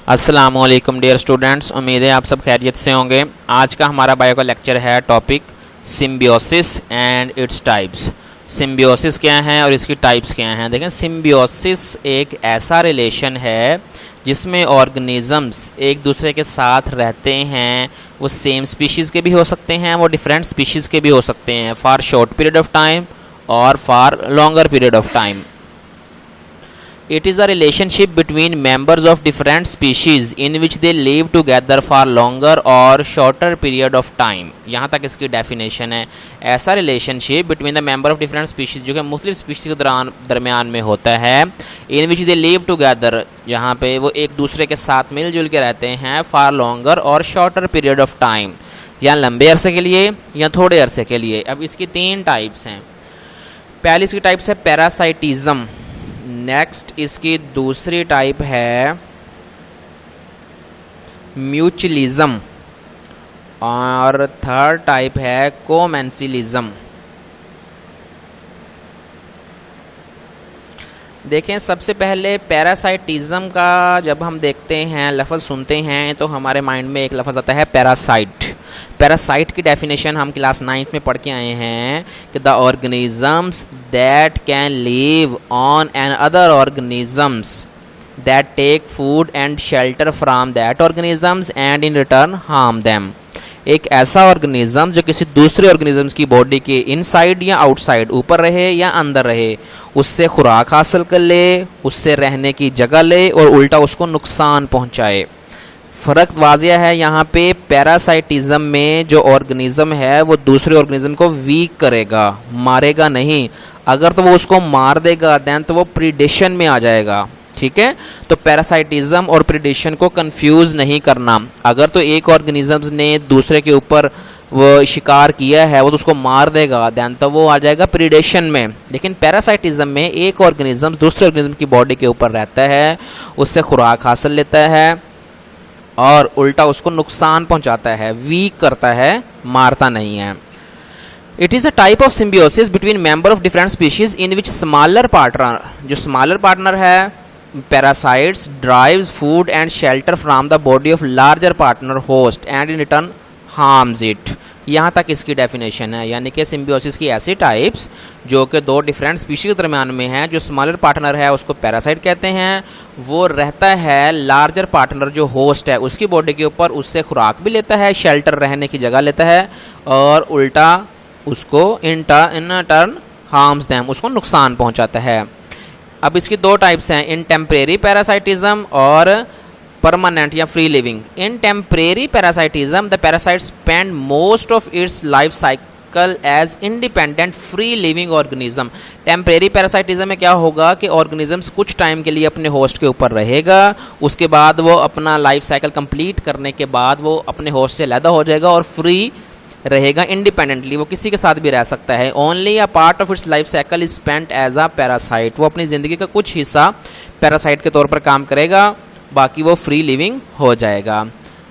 अस्सलामुअलैकुम dear students, उम्मीद है आप सब खैरियत से होंगे। आज का हमारा बायो का लेक्चर है topic symbiosis and its types. Symbiosis क्या है और इसकी टाइप्स क्या हैं। देखें, सिम्बियोसिस एक ऐसा रिलेशन है जिसमें ऑर्गेनिजम्स एक दूसरे के साथ रहते हैं। वो सेम स्पीशीज़ के भी हो सकते हैं, वो डिफरेंट स्पीशीज़ के भी हो सकते हैं, for short period of time और for longer period of time. It is a relationship between members of different species in which they live together for longer or shorter period of time। यहाँ तक इसकी definition है। ऐसा relationship between the member of different species जो कि मुख्तलिफ species के दरमियान में होता है, इन विच दे लिव टुगेदर, जहाँ पे वो एक दूसरे के साथ मिलजुल के रहते हैं, फॉर लॉन्गर और शॉर्टर पीरियड ऑफ टाइम, या लंबे अरसे के लिए या थोड़े अरसे के लिए। अब इसकी तीन टाइप्स हैं। पहली इसकी टाइप्स है पैरासाइटिज्म। नेक्स्ट इसकी दूसरी टाइप है म्यूचुअलिज्म और थर्ड टाइप है कोमेंसिलिज्म। देखें, सबसे पहले पैरासाइटिज्म का जब हम देखते हैं, लफ्ज़ सुनते हैं, तो हमारे माइंड में एक लफ्ज़ आता है पैरासाइट। पैरासाइट की डेफिनेशन हम क्लास 9th में पढ़ के आए हैं कि the organisms that can live on another organisms that take food and shelter from that organisms and in return harm them. एक ऐसा ऑर्गेनिज्म जो किसी दूसरे ऑर्गेनिजम्स की बॉडी के इनसाइड या आउटसाइड, ऊपर रहे या अंदर रहे, उससे खुराक हासिल कर ले, उससे रहने की जगह ले और उल्टा उसको नुकसान पहुंचाए। फ़र्क वाज़िया है यहाँ पे। पैरासाइटिज्म में जो ऑर्गेनिज्म है वो दूसरे ऑर्गेनिज्म को वीक करेगा, मारेगा नहीं। अगर तो वो उसको मार देगा दैन तो वो प्रीडेशन में आ जाएगा। ठीक है, तो पैरासाइटिज्म और प्रीडेशन को कंफ्यूज नहीं करना। अगर तो एक ऑर्गेनिजम्स ने दूसरे के ऊपर वो शिकार किया है, वो तो उसको मार देगा, दैन तो वो आ जाएगा प्रीडेशन में। लेकिन पैरासाइटिज्म में एक ऑर्गेनिज्म दूसरे ऑर्गेनिज्म की बॉडी के ऊपर रहता है, उससे खुराक हासिल लेता है और उल्टा उसको नुकसान पहुंचाता है, वीक करता है, मारता नहीं है। It is a type of symbiosis between member of different species in which smaller partner, जो स्मॉलर पार्टनर है parasites, drives food and shelter from the body of larger partner host and in return harms it. यहाँ तक इसकी definition है। यानी कि symbiosis की ऐसी टाइप्स जो कि दो डिफरेंट स्पीशीज के दरमियान में हैं, जो स्मॉलर पार्टनर है उसको पैरासाइट कहते हैं, वो रहता है लार्जर पार्टनर जो होस्ट है उसकी बॉडी के ऊपर, उससे खुराक भी लेता है, शेल्टर रहने की जगह लेता है और उल्टा उसको इन टर्न हार्म्स देम, उसको नुकसान पहुँचाता है। अब इसकी दो टाइप्स हैं, इन टेम्परेरी पैरासाइटिज्म और परमानेंट या free living. In temporary parasitism the parasite spend most of its life cycle as independent free living organism. Temporary parasitism में क्या होगा कि ऑर्गेनिजम्स कुछ टाइम के लिए अपने होस्ट के ऊपर रहेगा, उसके बाद वो अपना लाइफ साइकिल कंप्लीट करने के बाद वो अपने होस्ट से अलग हो जाएगा और फ्री रहेगा इंडिपेंडेंटली, वो किसी के साथ भी रह सकता है। Only a part of its life cycle is spent as a parasite. वो अपनी ज़िंदगी का कुछ हिस्सा पैरासाइट के तौर पर काम करेगा, बाकी वो फ्री लिविंग हो जाएगा।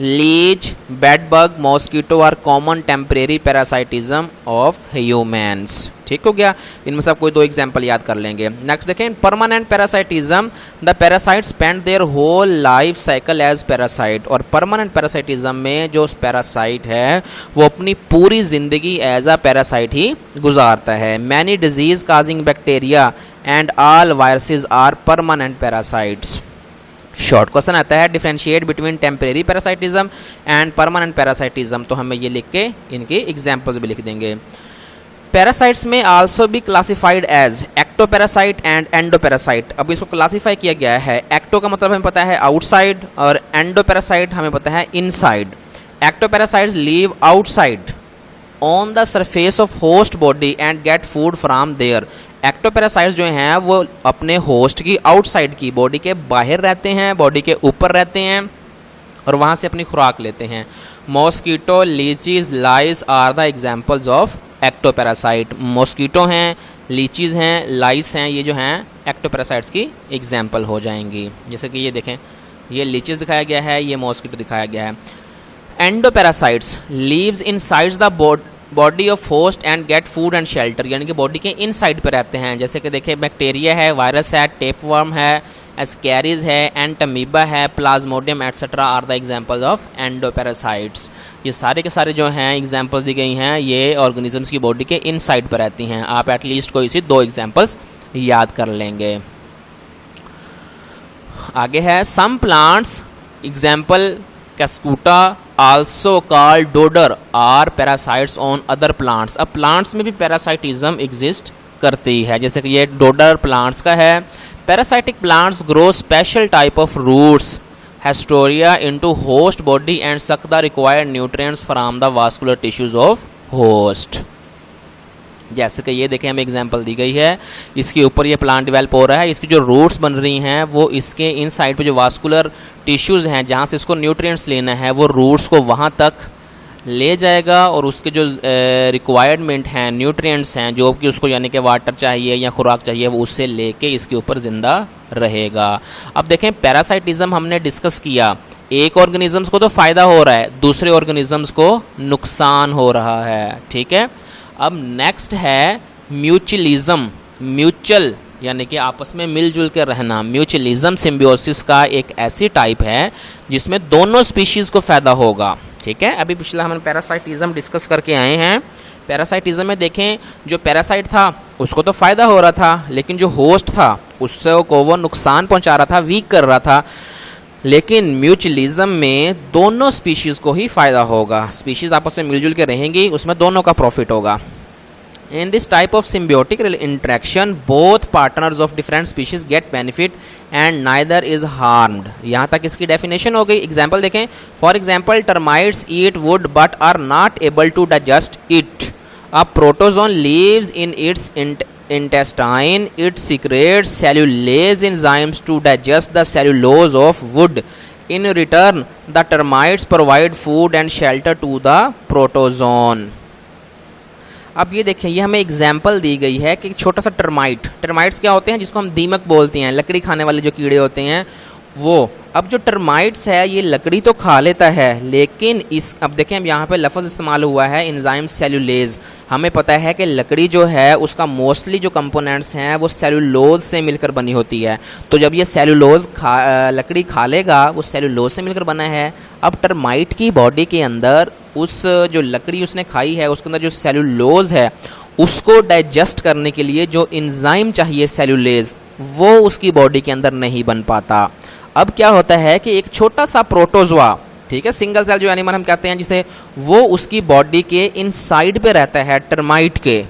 Leech, bedbug, mosquito are common temporary parasitism of humans. ठीक हो गया, इनमें से आप कोई दो एग्जाम्पल याद कर लेंगे। नेक्स्ट देखें, permanent parasitism the parasite spend their whole life cycle as parasite. और परमानेंट पैरासाइटिज्म में जो पैरासाइट है वो अपनी पूरी जिंदगी एज अ पैरासाइट ही गुजारता है। Many disease causing bacteria and all viruses are permanent parasites. Short question आता है, differentiate between temporary parasitism and permanent parasitism. तो हमें ये लिख के इनके एग्जाम्पल्स भी लिख देंगे। पैरासाइट्स में आल्सो भी classified as ectoparasite and endoparasite. अब इसको क्लासीफाई किया गया है। एक्टो का मतलब हमें पता है आउटसाइड और एंडोपैरासाइट हमें पता है inside. Ectoparasites live outside on the surface of host body and get food from there. Ectoparasites जो हैं वो अपने होस्ट की आउटसाइड की बॉडी के बाहर रहते हैं, बॉडी के ऊपर रहते हैं और वहाँ से अपनी खुराक लेते हैं। Mosquito, leeches, lice are the examples of ectoparasite. Mosquito हैं, लीचीज हैं, लाइस हैं, ये जो हैं एक्टोपैरासाइट्स की एग्जाम्पल हो जाएंगी। जैसे कि ये देखें, ये लीचीज दिखाया गया है, ये मॉस्किटो दिखाया गया है। Endoparasites leaves inside the body of host and get food and shelter, यानी कि बॉडी के इन साइड पे रहते हैं। जैसे कि देखिए बैक्टीरिया है, वायरस है, टेपवर्म है, एस्कैरिज है, एंटमीबा है, plasmodium etcetera are the examples of endoparasites. ये सारे के सारे जो हैं एग्जांपल्स दी गई हैं, ये ऑर्गेनिजम्स की बॉडी के इन साइड पर रहती हैं। आप एटलीस्ट कोई सी 2 एग्जांपल्स याद कर लेंगे। आगे है some plants, example cuscuta also called dodder are parasites on other plants. अब प्लांट्स में भी पैरासाइटिज्म एग्जिस्ट करती है, जैसे कि ये डोडर प्लांट्स का है। Parasitic plants grow special type of roots haustoria into host body and suck the required nutrients from the vascular tissues of host. जैसे कि ये देखें हमें एग्जांपल दी गई है, इसके ऊपर ये प्लांट डेवलप हो रहा है, इसकी जो रूट्स बन रही हैं वो इसके इन साइड पे जो वास्कुलर टिश्यूज़ हैं जहाँ से इसको न्यूट्रिएंट्स लेना है वो रूट्स को वहाँ तक ले जाएगा और उसके जो रिक्वायरमेंट हैं न्यूट्रिएंट्स हैं जो कि उसको यानी कि वाटर चाहिए या खुराक चाहिए वो उससे लेके इसके ऊपर ज़िंदा रहेगा। अब देखें पैरासाइटिज्म हमने डिस्कस किया, एक ऑर्गेनिजम्स को तो फ़ायदा हो रहा है, दूसरे ऑर्गेनिजम्स को नुकसान हो रहा है। ठीक है, अब नेक्स्ट है म्यूचुअलिज्म। म्यूचुअल यानी कि आपस में मिलजुल के रहना। म्यूचुअलिज्म सिम्बियोसिस का एक ऐसी टाइप है जिसमें दोनों स्पीशीज़ को फ़ायदा होगा। ठीक है, अभी पिछला हमने पैरासाइटिज्म डिस्कस करके आए हैं। पैरासाइटिज्म में देखें जो पैरासाइट था उसको तो फ़ायदा हो रहा था, लेकिन जो होस्ट था उससे को वो नुकसान पहुंचा रहा था, वीक कर रहा था। लेकिन म्यूचुअलिज्म में दोनों स्पीशीज़ को ही फ़ायदा होगा, स्पीशीज़ आपस में मिलजुल के रहेंगी, उसमें दोनों का प्रॉफिट होगा। In this type of symbiotic interaction, both partners of different species get benefit and neither is harmed. यहाँ तक इसकी definition हो गई। एग्जाम्पल देखें, for example, termites eat wood but are not able to digest it. A protozoan lives in its intestine. It secretes cellulase enzymes to digest the cellulose of wood. In return, the termites provide food and shelter to the protozoan. अब ये देखें, ये हमें example दी गई है कि छोटा सा टर्माइट्स क्या होते हैं जिसको हम दीमक बोलते हैं, लकड़ी खाने वाले जो कीड़े होते हैं वो। अब जो टर्माइट्स है ये लकड़ी तो खा लेता है, लेकिन इस अब देखें अब यहाँ पे लफ्ज़ इस्तेमाल हुआ है एंजाइम सेल्यूलेज। हमें पता है कि लकड़ी जो है उसका मोस्टली जो कंपोनेंट्स हैं वो सेलुलोज से मिलकर बनी होती है। तो जब ये सेलुलोज लकड़ी खा लेगा, वो सेलुलोज से मिलकर बना है। अब टर्माइट की बॉडी के अंदर उस जो लकड़ी उसने खाई है उसके अंदर जो सेलुलोज है उसको डाइजेस्ट करने के लिए जो एंजाइम चाहिए सेलुलेज, वो उसकी बॉडी के अंदर नहीं बन पाता। अब क्या होता है कि एक छोटा सा प्रोटोजोआ, ठीक है, सिंगल सेल जो एनिमल हम कहते हैं जिसे, वो उसकी बॉडी के इनसाइड पे रहता है टर्माइट के।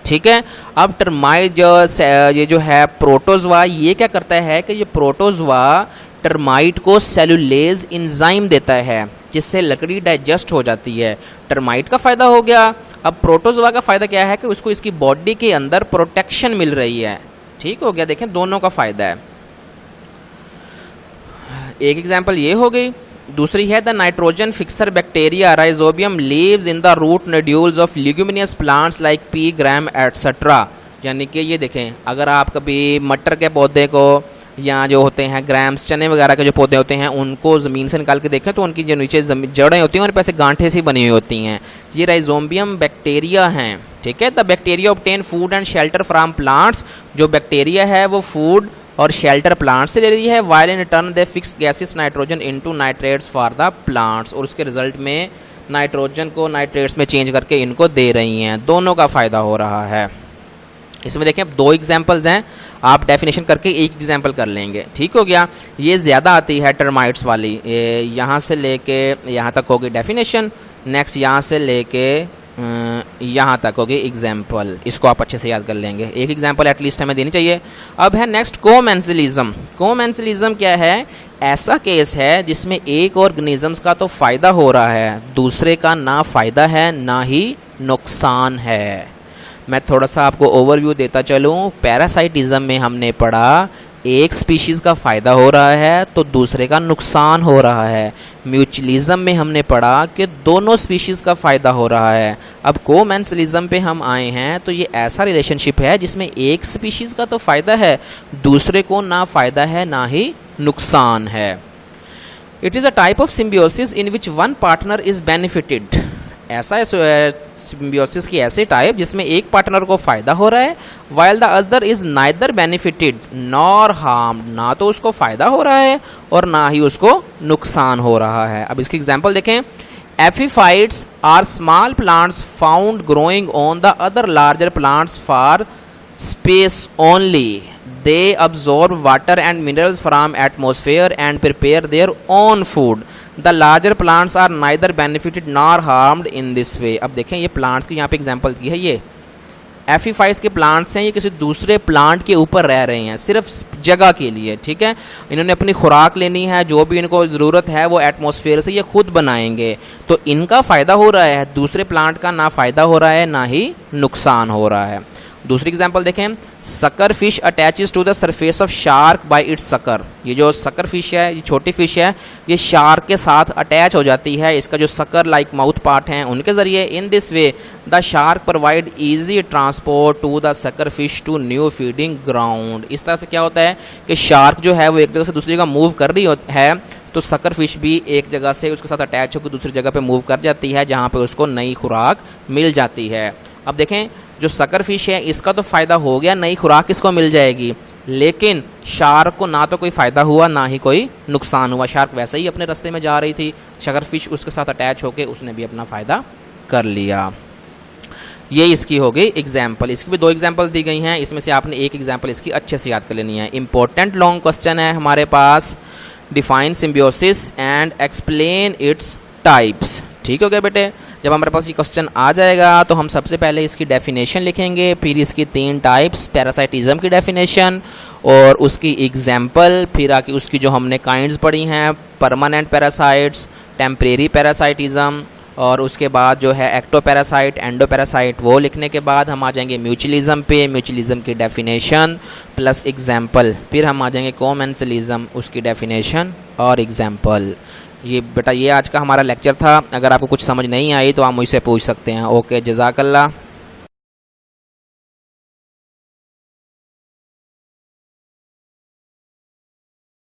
ठीक है, अब टर्माइट ये जो है प्रोटोजोआ, ये क्या करता है कि ये प्रोटोजोआ टर्माइट को सेलुलेज एंजाइम देता है जिससे लकड़ी डाइजेस्ट हो जाती है। टर्माइट का फ़ायदा हो गया। अब प्रोटोजोआ का फ़ायदा क्या है कि उसको इसकी बॉडी के अंदर प्रोटेक्शन मिल रही है। ठीक हो गया, देखें दोनों का फ़ायदा है। एक एग्जाम्पल ये हो गई। दूसरी है the nitrogen fixer bacteria rhizobium lives in the root nodules of leguminous plants like pea gram etcetera. यानी कि ये देखें, अगर आप कभी मटर के पौधे को या जो होते हैं ग्राम्स, चने वगैरह के जो पौधे होते हैं उनको ज़मीन से निकाल के देखें तो उनकी जो नीचे जड़ें होती हैं उन पर ऐसे गांठें सी बनी हुई होती हैं, ये राइजोबियम बैक्टीरिया हैं। ठीक है, the bacteria obtain food and shelter from plants. जो बैक्टीरिया है वो फूड और शेल्टर प्लांट से ले रही है। While in return they fix gases nitrogen into nitrates for the plants, और उसके रिजल्ट में नाइट्रोजन को नाइट्रेट्स में चेंज करके इनको दे रही हैं। दोनों का फ़ायदा हो रहा है। इसमें देखें अब 2 एग्जाम्पल्स हैं, आप डेफिनेशन करके एक एग्जाम्पल कर लेंगे। ठीक हो गया, ये ज़्यादा आती है टर्माइट्स वाली, यहाँ से लेके यहाँ तक होगी डेफिनेशन, नेक्स्ट यहाँ से लेके यहाँ तक होगी एग्जाम्पल। इसको आप अच्छे से याद कर लेंगे, एक एग्जाम्पल एटलीस्ट हमें देनी चाहिए। अब है नेक्स्ट कोमेंसलिज्म। कोमेंसलिज्म क्या है? ऐसा केस है जिसमें एक ऑर्गेनिजम्स का तो फ़ायदा हो रहा है, दूसरे का ना फ़ायदा है ना ही नुकसान है। मैं थोड़ा सा आपको ओवरव्यू देता चलूँ। पैरासाइटिज्म में हमने पढ़ा एक स्पीशीज़ का फ़ायदा हो रहा है तो दूसरे का नुकसान हो रहा है। म्यूचुअलिज्म में हमने पढ़ा कि दोनों स्पीशीज़ का फ़ायदा हो रहा है। अब कोमेंसलिज्म पे हम आए हैं तो ये ऐसा रिलेशनशिप है जिसमें एक स्पीशीज़ का तो फ़ायदा है, दूसरे को ना फ़ायदा है ना ही नुकसान है। It is a type of symbiosis in which one partner is benefited. ऐसा सिम्बियोसिस की ऐसे टाइप जिसमें एक पार्टनर को फ़ायदा हो रहा है, while the other is neither benefited nor harmed, ना तो उसको फ़ायदा हो रहा है और ना ही उसको नुकसान हो रहा है। अब इसकी एग्जांपल देखें। Epiphytes are small plants found growing on the other larger plants for space only. They absorb water and minerals from atmosphere and prepare their own food. The larger plants are neither benefited nor harmed in this way. अब देखें ये plants की यहाँ पे example दी है। ये एफीफाइस के plants हैं, ये किसी दूसरे प्लांट के ऊपर रह रहे हैं सिर्फ जगह के लिए, ठीक है। इन्होंने अपनी खुराक लेनी है, जो भी इनको ज़रूरत है वो एटमॉस्फेयर से ये खुद बनाएंगे, तो इनका फ़ायदा हो रहा है, दूसरे प्लांट का ना फ़ायदा हो रहा है ना ही नुकसान हो रहा है। दूसरी एग्जांपल देखें। Sucker fish attaches to the surface of shark by its sucker. ये जो सकर फिश है, ये छोटी फिश है, ये शार्क के साथ अटैच हो जाती है, इसका जो सकर लाइक माउथ पार्ट हैं उनके ज़रिए। In this way the shark provide easy transport to the sucker fish to new feeding ground. इस तरह से क्या होता है कि शार्क जो है वो एक जगह से दूसरी जगह मूव कर रही है, तो सकर फिश भी एक जगह से उसके साथ अटैच होकर दूसरी जगह पे मूव कर जाती है, जहाँ पे उसको नई खुराक मिल जाती है। अब देखें, जो सकर फिश है इसका तो फ़ायदा हो गया, नई खुराक किसको मिल जाएगी, लेकिन शार्क को ना तो कोई फ़ायदा हुआ ना ही कोई नुकसान हुआ। शार्क वैसे ही अपने रास्ते में जा रही थी, सकर फिश उसके साथ अटैच होकर उसने भी अपना फ़ायदा कर लिया। ये इसकी हो गई एग्जाम्पल। इसकी भी दो एग्जाम्पल दी गई हैं, इसमें से आपने एक एग्जाम्पल इसकी अच्छे से याद कर लेनी है। इंपॉर्टेंट लॉन्ग क्वेश्चन है हमारे पास, define symbiosis and explain its types. ठीक हो गया बेटे। जब हमारे पास ये क्वेश्चन आ जाएगा तो हम सबसे पहले इसकी डेफिनेशन लिखेंगे, फिर इसकी 3 टाइप्स, पैरासाइटिज्म की डेफिनेशन और उसकी एग्जाम्पल, फिर आके उसकी जो हमने काइंड्स पढ़ी हैं, परमानेंट पैरासाइट्स, टेम्परेरी पैरासाइटिज्म, और उसके बाद जो है एक्टोपैरासाइट, एंडोपैरासाइट, वो लिखने के बाद हम आ जाएंगे म्यूचुअलिज्म पे, म्यूचुअलिज्म की डेफिनेशन प्लस एग्जाम्पल, फिर हम आ जाएंगे कोमेंसलिज्म, उसकी डेफिनेशन और एग्जाम्पल। ये बेटा ये आज का हमारा लेक्चर था। अगर आपको कुछ समझ नहीं आई तो आप मुझसे पूछ सकते हैं। ओके, जज़ाकल्लाह।